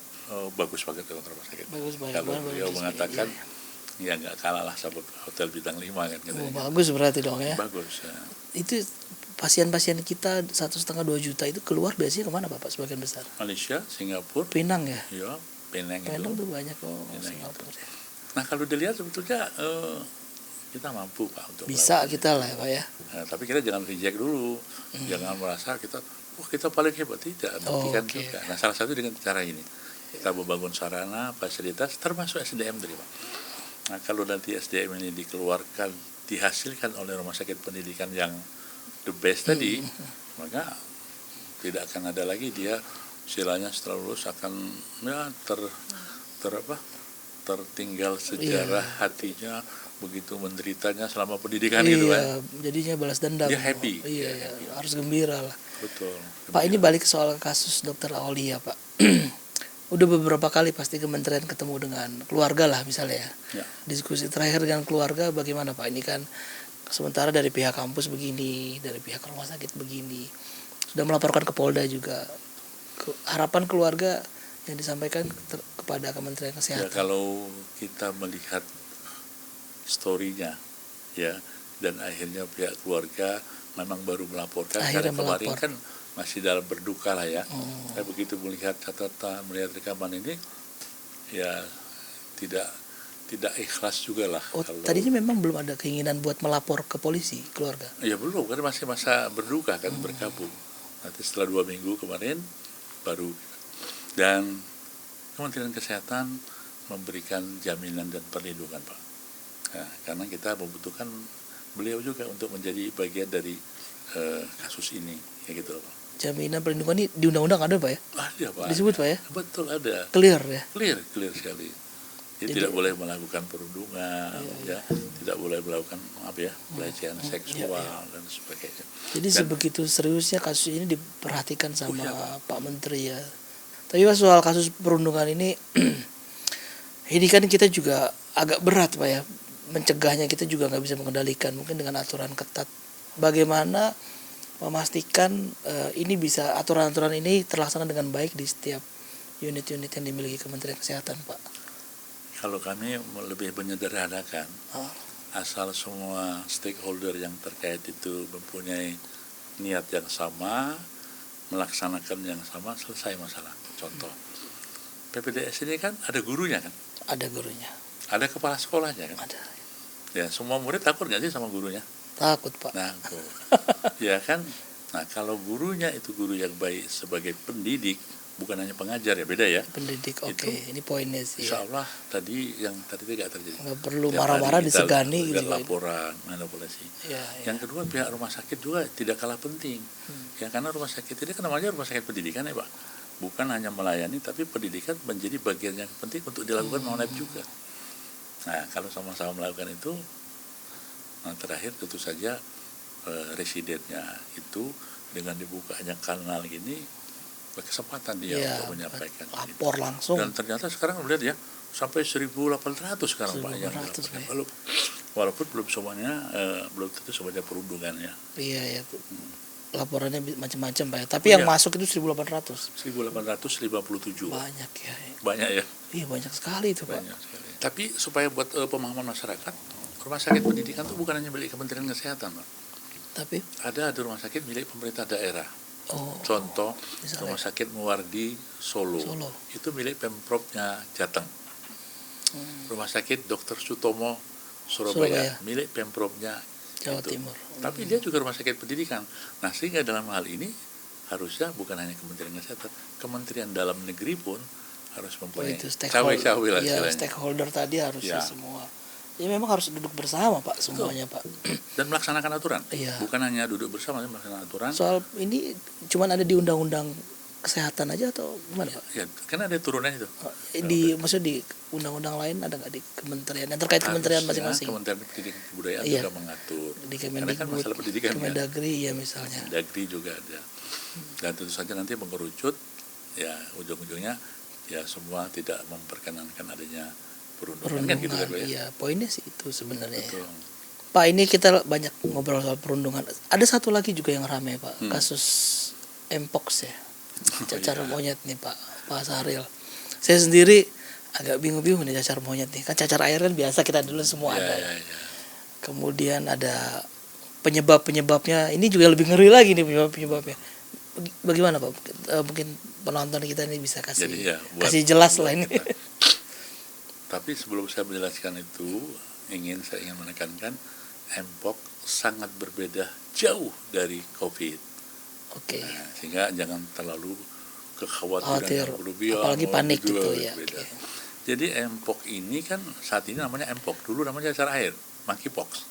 bagus banget rumah sakit. Kalau beliau mengatakan ya nggak kalah lah sama hotel bintang 5 kan. Bagus berarti dong ya. Bagus. Ya. Itu pasien-pasien kita 1,5-2 juta itu keluar biasanya kemana Bapak sebagian besar? Malaysia, Singapura. Pinang ya? Iya, Penang tuh banyak Singapura. Nah kalau dilihat sebetulnya kita mampu Pak untuk bisa kita lah ya Pak ya. Nah, tapi kita jangan reject dulu, jangan merasa kita paling hebat, tidak. Buktikan juga. Nah salah satu dengan cara ini kita membangun sarana, fasilitas, termasuk SDM tadi Pak. Nah kalau nanti SDM ini dikeluarkan, dihasilkan oleh rumah sakit pendidikan yang the best tadi, maka tidak akan ada lagi dia istilahnya setelah lulus akan ya tertinggal sejarah hatinya begitu menderitanya selama pendidikan gitu kan. Jadinya balas dendam. Dia happy. Iya, harus gembira lah. Betul. Pak, ini balik ke soal kasus Dokter Aulia Pak. Udah beberapa kali pasti kementerian ketemu dengan keluarga lah misalnya ya. Diskusi terakhir dengan keluarga bagaimana Pak? Ini kan sementara dari pihak kampus begini, dari pihak rumah sakit begini. Sudah melaporkan ke Polda juga. Harapan keluarga yang disampaikan kepada Kementerian Kesehatan. Ya, kalau kita melihat story-nya ya dan akhirnya pihak keluarga memang baru melaporkan. Akhirnya Karena kemarin melapor. kan masih dalam berduka lah ya. Saya begitu melihat catatan, melihat rekaman ini, ya tidak ikhlas juga lah. Oh, tadinya memang belum ada keinginan buat melapor ke polisi keluarga. Ya belum, kan masih masa berduka kan, berkabung. Nanti setelah 2 minggu kemarin baru. Dan Kementerian Kesehatan memberikan jaminan dan perlindungan, Pak. Nah, karena kita membutuhkan beliau juga untuk menjadi bagian dari kasus ini, ya gitu loh, Pak. Jaminan perlindungan ini di undang-undang ada Pak ya? Ada, Pak. Disebut Pak ya? Betul, ada. Clear ya? Clear sekali. Jadi tidak boleh melakukan perundungan, ya, tidak boleh melakukan pelecehan seksual dan sebagainya. Jadi sebegitu seriusnya kasus ini diperhatikan sama iya, Pak. Pak Menteri ya. Tapi Pak, soal kasus perundungan ini, ini kan kita juga agak berat Pak ya. Mencegahnya kita juga nggak bisa mengendalikan, mungkin dengan aturan ketat. Bagaimana memastikan ini bisa, aturan-aturan ini terlaksana dengan baik di setiap unit-unit yang dimiliki Kementerian Kesehatan, Pak? Kalau kami lebih menyederhanakan, asal semua stakeholder yang terkait itu mempunyai niat yang sama, melaksanakan yang sama, selesai masalah. Contoh, PPDS ini kan ada gurunya kan, Ada gurunya, ada kepala sekolahnya kan. ada. Ya, semua murid takut nggak sih sama gurunya? Takut Pak. Nah, ya kan. Nah, kalau gurunya itu guru yang baik sebagai pendidik, bukan hanya pengajar, ya beda ya. Pendidik, oke. Itu, Ini poinnya sih. Insya Allah tadi tidak terjadi. Nggak perlu Tiap marah-marah hari kita disegani lihat gitu. laporan, manipulasi. Ya. Yang kedua, pihak rumah sakit juga tidak kalah penting. Ya, karena rumah sakit ini kan namanya rumah sakit pendidikan ya Pak. Bukan hanya melayani, tapi pendidikan menjadi bagian yang penting untuk dilakukan monep juga. Nah, kalau sama-sama melakukan itu, nah terakhir tentu saja residennya itu dengan dibukanya kanal ini berkesempatan dia untuk menyampaikan. Lapor langsung. Dan ternyata sekarang lihat ya, sampai 1.800 sekarang Pak yang dilaporkan. Walaupun belum semuanya, belum tentu semuanya perundungan ya. Iya ya. Laporannya macam-macam Pak ya. Tapi yang masuk itu 1.800. 1.857. Banyak ya. Banyak ya. Iya banyak sekali itu Pak. Banyak sekali. Tapi supaya buat pemahaman masyarakat, rumah sakit pendidikan itu bukan hanya milik Kementerian Kesehatan Pak. Tapi ada rumah sakit milik pemerintah daerah. Oh, Contoh, misalnya rumah sakit Muwardi Solo. Itu milik Pemprovnya Jateng. Rumah sakit Dr. Sutomo Surabaya milik Pemprovnya Jawa Timur. Tapi dia juga rumah sakit pendidikan. Nah, sehingga dalam hal ini harusnya bukan hanya Kementerian Kesehatan, Kementerian Dalam Negeri pun harus mempunyai cawe-cawe lah istilahnya. Stakeholder tadi harusnya semua. Ya memang harus duduk bersama Pak semuanya Pak. Dan melaksanakan aturan. Iya. Bukan hanya duduk bersama, tapi melaksanakan aturan. Soal ini cuman ada di undang-undang kesehatan aja atau gimana Pak? Ya, karena ada turunnya itu. Maksudnya di undang-undang lain ada nggak di kementerian yang terkait kementerian masing-masing? Kementerian Pendidikan dan Kebudayaan juga mengatur. Di Karena kan masalah pendidikan Kemendagri ya misalnya. Kemendagri juga ada. Dan tentu saja nanti mengerucut, ya ujung-ujungnya ya semua tidak memperkenankan adanya perundungan kan gitu kan Pak ya? Iya, poinnya sih itu sebenarnya. Betul. Pak, ini kita banyak ngobrol soal perundungan. Ada satu lagi juga yang ramai Pak, kasus Mpox ya. Cacar monyet nih Pak Sahril. Saya sendiri agak bingung-bingung nih cacar monyet nih. Kan cacar air kan biasa kita dulu semua ada. Ya. Kemudian ada penyebab-penyebabnya. Ini juga lebih ngeri lagi nih penyebab-penyebabnya. Bagaimana Pak? Mungkin penonton kita ini bisa kasih jelas lah ini. Tapi sebelum saya menjelaskan itu, saya ingin menekankan Mpox sangat berbeda jauh dari COVID. Oke. Nah, sehingga jangan terlalu kekhawatiran yang berlebihan. Apalagi panik gitu ya. Jadi Mpox ini kan saat ini namanya Mpox, dulu namanya cacar air, monkeypox.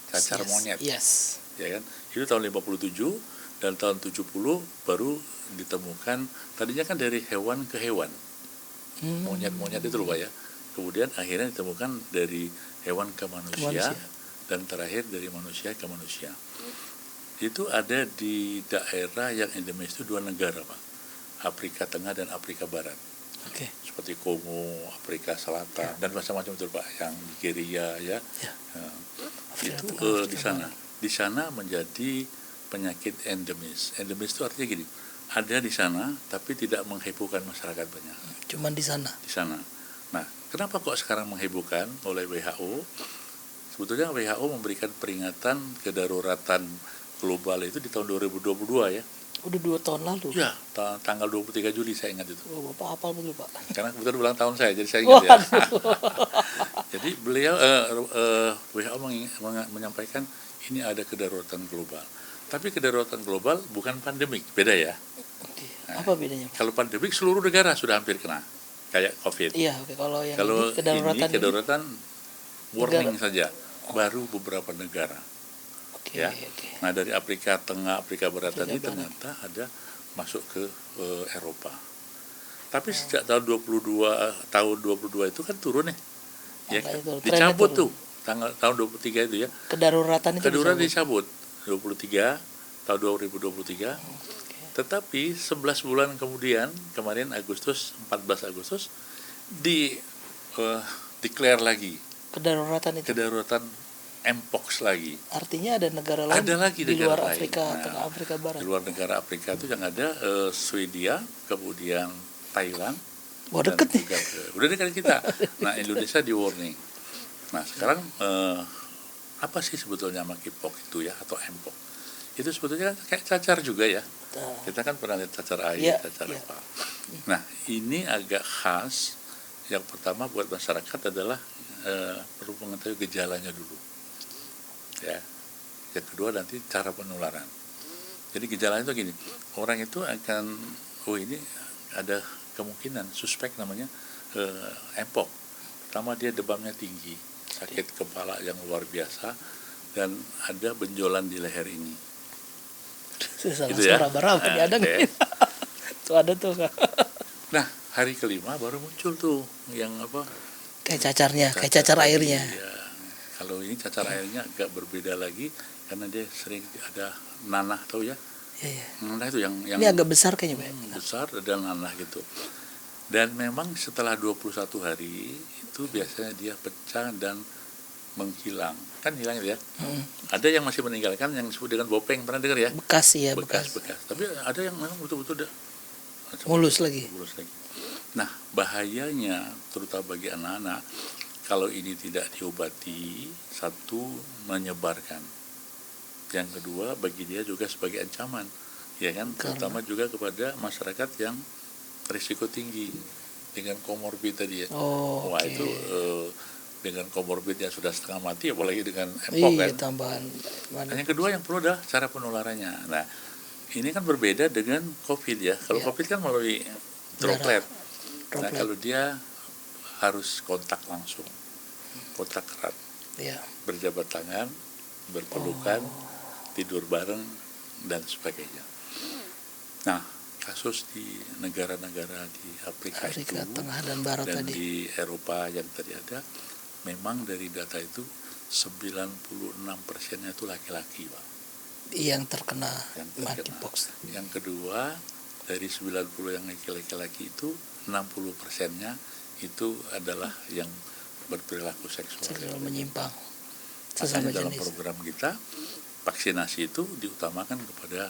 Cacar monyet. Yes. Ya kan? Itu tahun 57 dan tahun 70 baru ditemukan. Tadinya kan dari hewan ke hewan. Monyet-monyet itu loh Pak ya. Kemudian akhirnya ditemukan dari hewan ke manusia. Dan terakhir dari manusia ke manusia. Itu ada di daerah yang endemis itu 2 negara Pak, Afrika Tengah dan Afrika Barat. Seperti Kongo, Afrika Selatan dan macam-macam itu Pak, yang Nigeria ya. Itu di sana menjadi penyakit endemis. Endemis itu artinya gini, ada di sana tapi tidak menghebohkan masyarakat banyak. Cuman di sana. Di sana. Nah, kenapa kok sekarang menghebohkan oleh WHO? sebetulnya WHO memberikan peringatan kedaruratan global itu di tahun 2022 ya. Udah 2 tahun lalu. Ya, tanggal 23 Juli saya ingat itu. Oh, Bapak hafal betul, Pak. Karena kebetulan ulang tahun saya, jadi saya ingat ya. Jadi beliau WHO menyampaikan ini ada kedaruratan global. Tapi kedaruratan global bukan pandemik, beda ya. Oke. Apa bedanya, Pak? Kalau pandemik seluruh negara sudah hampir kena, kayak COVID. Iya, oke. Kalau yang Kalau ini kedaruratan ini kedaruratan warning saja, baru beberapa negara. Oke, Ya. oke. Nah dari Afrika Tengah, Afrika Barat Afrika tadi Barat. ternyata ada masuk ke Eropa. Tapi sejak tahun 22 itu kan turun nih. Ya, Angkanya turun, trennya dicabut turun. tuh tahun 23 itu ya. Kedaruratan itu Kedua dicabut. dicabut 23 tahun 2023. Tetapi 11 bulan kemudian kemarin 14 Agustus declare lagi Kedaruratan itu. kedaruratan Mpox lagi. Artinya ada negara lain Ada lagi di negara luar lain. Afrika, Nah, Tengah Afrika Barat. Di luar negara Afrika itu yang ada Swedia, kemudian Thailand. Wah, dan deket nih. juga udah dekat kita. Nah Indonesia di warning. Nah sekarang apa sih sebetulnya monkeypox itu ya atau Mpox? Itu sebetulnya kayak cacar juga ya. Nah, Kita kan pernah lihat cacar air, Iya, cacar iya. apa. Nah ini agak khas. Yang pertama buat masyarakat adalah perlu mengetahui gejalanya dulu. Ya. Yang kedua nanti cara penularan. Jadi gejalanya itu gini, orang itu akan, ini ada kemungkinan suspek namanya Mpox. Pertama dia demamnya tinggi, sakit kepala yang luar biasa, dan ada benjolan di leher ini. susah Gitu ya. suara baraba Nah, ada nggak? oke. Tuh ada tuh, Kak. Nah hari kelima baru muncul tuh yang apa? Kayak cacarnya, kayak cacar airnya. Ya, kalau ini cacar airnya agak berbeda lagi karena dia sering ada nanah, tahu ya? Iya, iya. Nanah itu yang Ini agak besar kayaknya, Pak. besar dan nanah gitu. Dan memang setelah 21 hari itu biasanya dia pecah dan menghilang. Kan hilang ya. Ada yang masih meninggalkan yang disebut dengan bopeng, pernah dengar ya? Bekas ya, bekas. Bekas. Tapi ada yang memang betul-betul udah Mulus lagi. mulus lagi. Nah, bahayanya terutama bagi anak-anak kalau ini tidak diobati, satu menyebarkan. Yang kedua bagi dia juga sebagai ancaman, ya kan? Terutama juga kepada masyarakat yang risiko tinggi dengan komorbid tadi ya. Oh, Wah oke. itu dengan komorbid yang sudah setengah mati, apalagi dengan Mpox Iya, kan. tambahan mana? Yang kedua yang perlu adalah cara penularannya. Nah, ini kan berbeda dengan COVID ya. Kalau Iya. COVID kan melalui droplet. Nah, Droplet. kalau dia harus kontak langsung, kontak erat, Iya. berjabat tangan, berpelukan, tidur bareng, dan sebagainya. Nah, kasus di negara-negara di Afrika Afrika itu Tengah dan Barat dan tadi. di Eropa yang tadi ada, memang dari data itu 96%-nya itu laki-laki, Pak. Yang terkena Yang terkena. monkeypox. Yang kedua, dari 90 yang laki-laki itu 60%-nya itu adalah yang berperilaku seksual. Seksual menyimpang. Makanya Sesama dalam jenis. program kita vaksinasi itu diutamakan kepada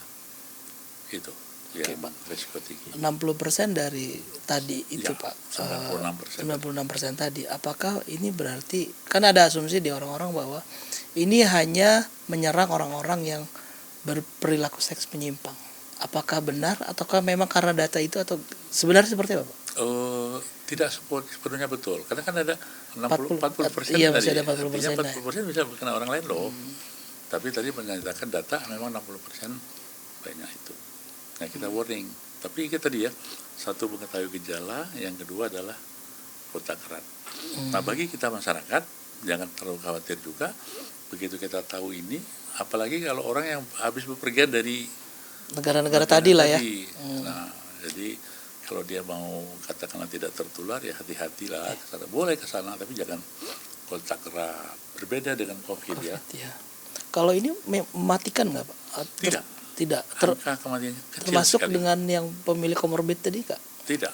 itu yang risiko tinggi. 60% dari tadi itu, Ya, Pak. 96%. 96% tadi. Apakah ini berarti, kan ada asumsi di orang-orang bahwa ini hanya menyerang orang-orang yang berperilaku seks menyimpang. Apakah benar ataukah memang karena data itu atau sebenarnya seperti apa, Pak? Tidak sepenuhnya betul, karena kan ada 40% Iya, tadi. masih ada 40%. Artinya 40% bisa kena orang lain loh. Tapi tadi menyatakan data memang 60% banyak itu. Nah kita warning. Tapi kita tadi ya, satu mengetahui gejala, yang kedua adalah kontak erat. Nah bagi kita masyarakat jangan terlalu khawatir juga. Begitu kita tahu ini, apalagi kalau orang yang habis bepergian dari Negara-negara tadi lah ya. Nah, jadi kalau dia mau katakanlah tidak tertular ya hati-hatilah ke sana. Boleh ke sana tapi jangan kontak erat. Berbeda dengan COVID ya. Ya. Kalau ini mematikan nggak, Pak? Tidak. Tidak. Angka kematiannya kecil Termasuk sekali. dengan yang pemilik komorbid tadi, Kak? Tidak.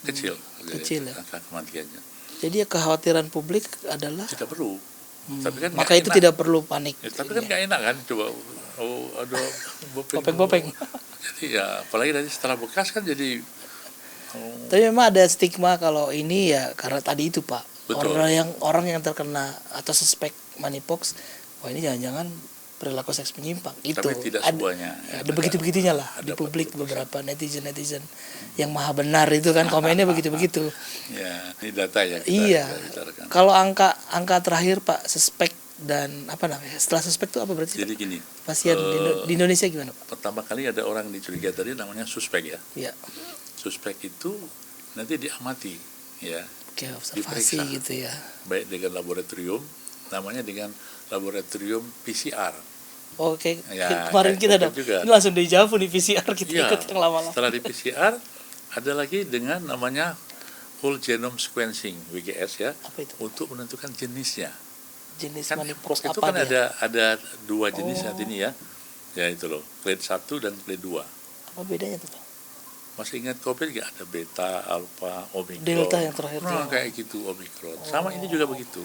Kecil. Kecil ya. Angka kematiannya. Jadi kekhawatiran publik adalah Tidak perlu. Tapi kan maka nggak itu enak. tidak perlu panik. Ya, tapi kan nggak enak kan coba ada Bopeng-bopeng. Jadi ya apalagi dari setelah bekas kan jadi Tapi memang ada stigma kalau ini ya karena tadi itu, Pak. Betul. orang yang terkena atau suspek monkeypox, wah ini jangan-jangan perilaku seks menyimpang. Itu Tapi tidak semuanya. ada begitu-begitunya lah di publik, beberapa netizen yang maha benar itu kan komennya begitu-begitu. Ya, ini data ya kita, Iya. kita bicarakan. Kalau angka terakhir Pak suspek dan apa namanya? Setelah suspek itu apa berarti? Jadi Pak? gini, Pasien di Indonesia gimana Pak? pertama kali ada orang dicurigai tadi namanya suspek ya. Iya. Suspek itu nanti diamati ya, Oke, observasi diperiksa. gitu ya. Baik dengan laboratorium, namanya dengan laboratorium PCR. Oke, Ya, kemarin kayak kita COVID dong. juga. Ini langsung dijawab di PCR kita Iya, ikut yang lama-lama. setelah di PCR ada lagi dengan namanya whole genome sequencing (WGS) ya, Apa itu? untuk menentukan jenisnya. Jenis Kan monkeypox Mpox itu apa kan dia? ada dua jenis saat Oh. ini ya. Ya itu loh, clade 1 dan clade 2. Apa bedanya tuh Pak? Masih ingat COVID nggak? Ada beta, alpha, omikron. Delta yang terakhir Nah, tuh. kayak gitu omikron. Sama ini juga begitu.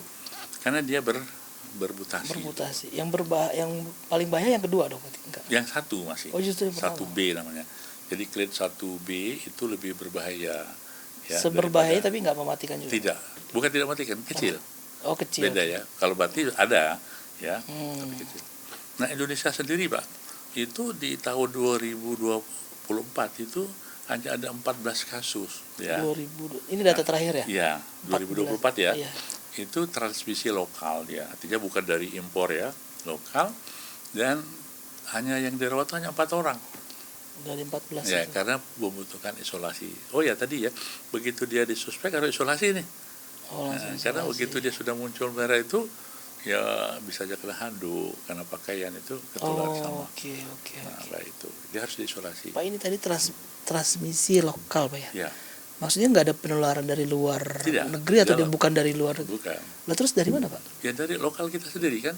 Karena dia bermutasi. Bermutasi. Yang paling bahaya yang kedua dong berarti enggak? Yang satu masih. Oh, justru yang pertama. 1B namanya. Jadi clade 1B itu lebih berbahaya. Ya, Seberbahaya daripada- tapi nggak mematikan juga. tidak. Bukan tidak matikan, kecil. Oh, kecil. Beda ya. Kalau berarti ada ya, Hmm. tapi kecil. Nah, Indonesia sendiri, Pak, itu di tahun 2024 itu hanya ada 14 kasus ya. 2000. Ini data terakhir ya? Iya, 2024 ya. Iya. Itu transmisi lokal ya. Artinya bukan dari impor ya, lokal, dan hanya yang dirawat hanya 4 orang. Dari 14 Ya, itu. karena membutuhkan isolasi. Oh ya tadi ya, begitu dia disuspek harus isolasi nih. Oh, Nah, langsung karena isolasi. begitu dia sudah muncul merah itu, ya bisa aja kena handuk karena pakaian itu ketular sama. Oke, oke, Nah, oke. baik itu dia harus diisolasi. Pak, ini tadi transmisi lokal Pak ya? Ya, Maksudnya nggak ada penularan dari luar Tidak, negeri atau dalam. bukan dari luar negeri? bukan. Lah terus dari mana Pak? Ya dari lokal kita sendiri kan.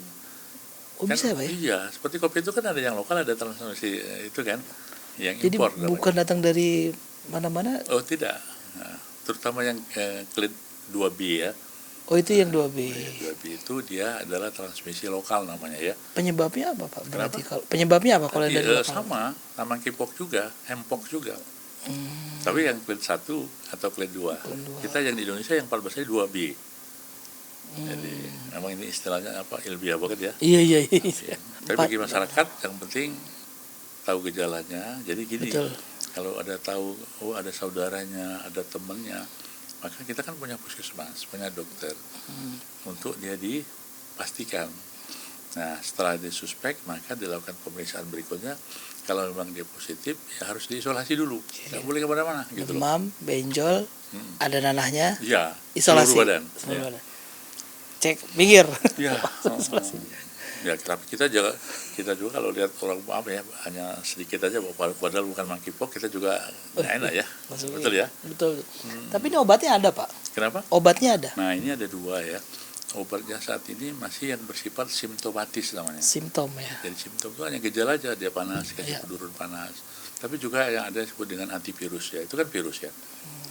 Oh Kan, bisa ya Pak ya? Iya, seperti kopi itu kan ada yang lokal, ada transmisi itu kan, yang Jadi impor. namanya. bukan datang dari mana-mana? Oh tidak, nah, terutama yang clade 2B ya. Oh itu yang 2B. Ya, 2B itu dia adalah transmisi lokal namanya ya. Penyebabnya apa Pak? Berarti kalau penyebabnya apa kalau yang dari lokal? Sama monkeypox juga, mpox juga. Hmm, Tapi yang clade 1 atau clade 2. Clade 2. Kita yang di Indonesia yang 14 nya 2B. hmm. Jadi memang ini istilahnya apa, ilmiah banget ya. Iya. Ya. Tapi bagi masyarakat yang penting tahu gejalanya. Jadi gini, Betul. kalau ada tahu, oh ada saudaranya, ada temannya, maka kita kan punya puskesmas, punya dokter untuk dia dipastikan. Nah, setelah disuspek, maka dilakukan pemeriksaan berikutnya. Kalau memang dia positif, ya harus diisolasi dulu. Nggak boleh kemana-mana. Gitu loh. Demam, benjol, Hmm. ada nanahnya, Ya, isolasi. seluruh badan. Seluruh Ya. badan. Cek pinggir. Ya, Isolasi. ya, tapi kita juga kalau lihat orang maaf ya hanya sedikit aja, padahal bukan monkeypox, kita juga nggak enak ya, Maksudnya, betul ya. Betul. Tapi ini obatnya ada Pak. Kenapa? Obatnya ada. Nah ini ada dua ya. Obatnya saat ini masih yang bersifat simptomatis namanya. Simptom ya. Jadi simptom itu hanya gejala aja, dia panas, kasih Iya. penurun panas. Tapi juga yang ada disebut dengan antivirus ya, itu kan virus ya.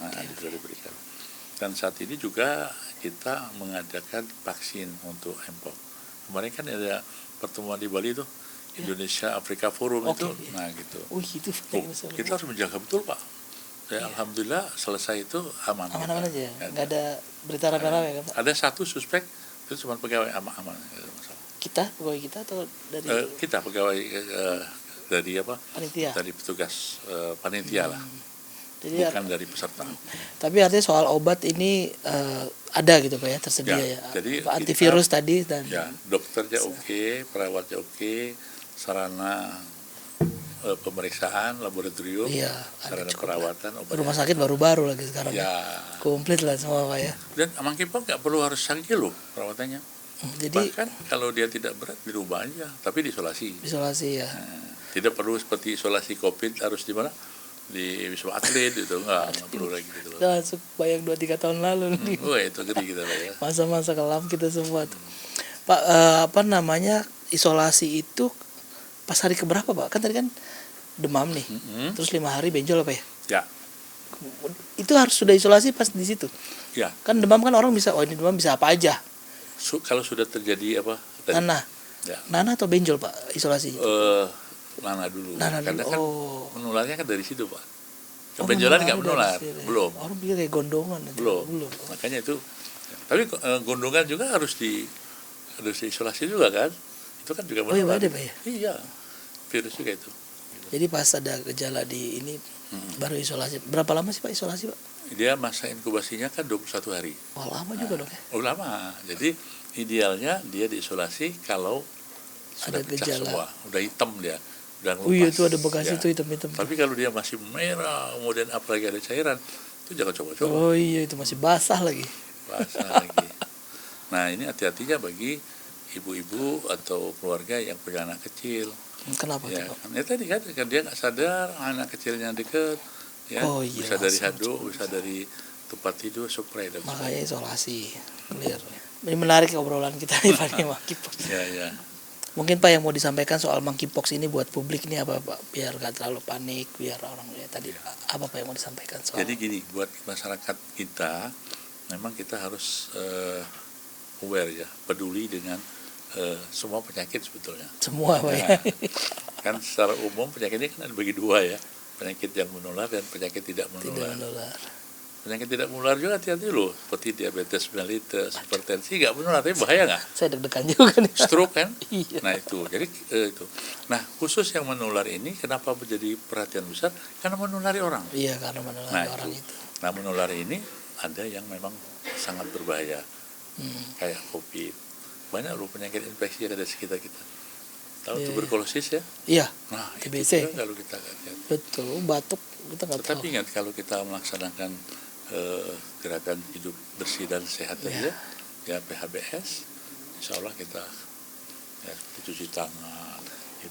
Nah, itu sudah diberikan. Dan saat ini juga kita mengadakan vaksin untuk mpox. Kemarin kan ada pertemuan di Bali itu, Indonesia Afrika Forum Oke, itu, iya. nah gitu. Itu Oh, kita harus menjaga betul Pak. Ya, alhamdulillah selesai itu aman. aman-aman kita. aja. Nggak ada berita rame-rame kan Pak? Ada satu suspek itu cuma pegawai aman, nggak ada masalah. Pegawai kita atau dari Kita pegawai dari apa? panitia? Dari petugas panitia lah, Jadi bukan dari peserta. tapi artinya soal obat ini ada gitu Pak ya, tersedia Ya, ya. jadi Apa, antivirus tadi dan Ya, dokternya oke, perawatnya oke, sarana pemeriksaan laboratorium, iya, ada sarana cukup. perawatan, obat. Rumah sakit baru-baru lagi sekarang. Ya, Komplit lah semua Pak ya. dan monkeypox nggak perlu harus canggih loh perawatannya. Jadi Bahkan kalau dia tidak berat di rumah aja, tapi diisolasi. isolasi ya. Tidak perlu seperti isolasi COVID harus di mana? Di Wisma Atlet itu nggak perlu lagi gitu loh. Udah langsung bayang 2-3 tahun lalu nih. Wah itu gede kita lah ya. Masa-masa kelam kita semua tuh. Pak, apa namanya, isolasi itu pas hari keberapa Pak? Kan tadi kan demam nih. Mm-mm. Terus 5 hari benjol apa ya? Ya, Itu harus sudah isolasi pas di situ. ya. Kan demam kan orang bisa, oh ini demam bisa apa aja. Kalau sudah terjadi apa? tadi? Nanah. Ya. Nanah atau benjol Pak isolasi? Nana dulu. Nanah Karena dulu. kan Oh. menularnya kan dari situ Pak. Oh, Kebenjolan nggak menular menular, dari sini. belum. Orang pikir kayak gondongan itu. Belum. Belum. Makanya itu Tapi Gondongan juga harus diisolasi juga kan? Itu kan juga Oh iya menular. ada Pak ya. Iya, virus juga itu. Jadi pas ada gejala di ini baru isolasi. Berapa lama sih Pak isolasi Pak? Dia masa inkubasinya kan 21 hari. Wah lama juga dong ya. Oh lama. Jadi idealnya dia diisolasi kalau sudah Ada pecah gejala. semua, udah hitam dia, udah Oh iya ngelupas. itu ada bekas Ya. itu hitam-hitam. Tapi kalau dia masih merah, kemudian apalagi ada cairan, itu jangan coba-coba. Oh iya itu masih basah lagi. Basah lagi. Nah ini hati-hatinya bagi ibu-ibu atau keluarga yang punya anak kecil. Kenapa Ya, tuh Pak? kan, ya tadi kan dia nggak sadar anak kecilnya deket, ya Oh, iya, bisa dari langsung handuk, bisa dari tempat tidur, spray dan Makanya isolasi. Clear. Ini menarik obrolan kita nih Pak nih, monkeypox. ya. Mungkin Pak yang mau disampaikan soal monkeypox ini buat publik ini apa Pak? Biar gak terlalu panik, biar orang lihat tadi apa Pak yang mau disampaikan soal. Jadi gini, buat masyarakat kita, memang kita harus aware ya, peduli dengan semua penyakit sebetulnya. Semua Pak ya. Nah, kan secara umum penyakitnya kan ada bagi dua ya, penyakit yang menular dan penyakit tidak Tidak menular. menular. Penyakit tidak menular juga hati-hati loh, seperti diabetes mellitus, hipertensi nggak menular, tapi bahaya nggak? Saya deg-degan juga nih. Stroke kan? Iya. Nah itu, jadi itu. Nah khusus yang menular ini kenapa menjadi perhatian besar? Karena menulari orang. Iya karena menular Nah orang itu. itu. Nah menular ini ada yang memang sangat berbahaya, kayak COVID. Banyak loh penyakit infeksi yang ada di sekitar kita. Tahu Iya, tuberkulosis ya? Iya. Nah TBC. itu juga kalau kita lihat. Betul. Batuk kita nggak tahu. Tetapi ingat kalau kita melaksanakan gerakan hidup bersih dan sehat Iya. ya PHBS, insya Allah kita ya, seperti cuci tangan.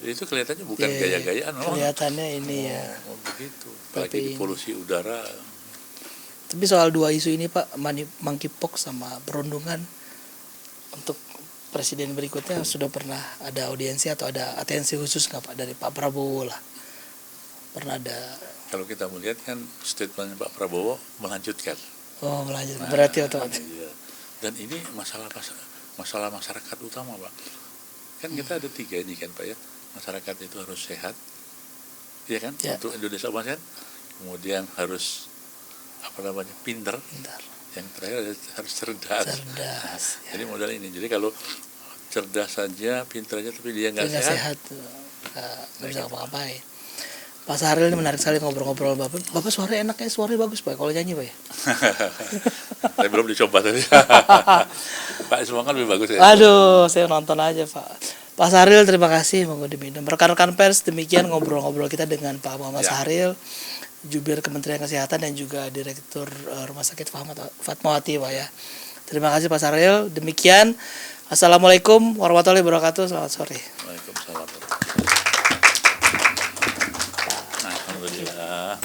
Itu kelihatannya bukan Iya, gaya-gayaan, kelihatannya ini ya. begitu. Apalagi Tapi di polusi udara. Tapi soal dua isu ini Pak, monkeypox sama perundungan, untuk presiden berikutnya sudah pernah ada audiensi atau ada atensi khusus nggak Pak dari Pak Prabowo lah? Pernah ada. Kalau kita melihat kan statement Pak Prabowo melanjutkan. Oh melanjutkan. Berarti otomatis. Iya. Dan ini masalah masyarakat utama Pak. Kan kita ada 3 ini kan Pak ya. Masyarakat itu harus sehat, ya kan? Ya. Untuk Indonesia Emas kan. Kemudian harus pinter. Bentar. Yang terakhir harus cerdas. Cerdas. Jadi modal ini. Jadi kalau cerdas saja, pinter aja, tapi dia nggak Nggak sehat. sehat, nggak bisa ngapa-ngapain. Pak Sahril ini menarik sekali ngobrol-ngobrol Bapak. Bapak suaranya enak ya, suaranya bagus Pak kalau nyanyi Pak ya. Saya belum dicoba tadi. Pak Ismail kan lebih bagus ya. Aduh, saya nonton aja Pak. Pak Sahril terima kasih monggo diminum. Rekan-rekan pers demikian ngobrol-ngobrol kita dengan Pak Muhammad Ya. Sahril, Jubir Kementerian Kesehatan dan juga Direktur Rumah Sakit Fatmawati Pak ya. Terima kasih Pak Sahril. Demikian. Assalamualaikum warahmatullahi wabarakatuh. Selamat sore. Waalaikumsalam. Alhamdulillah.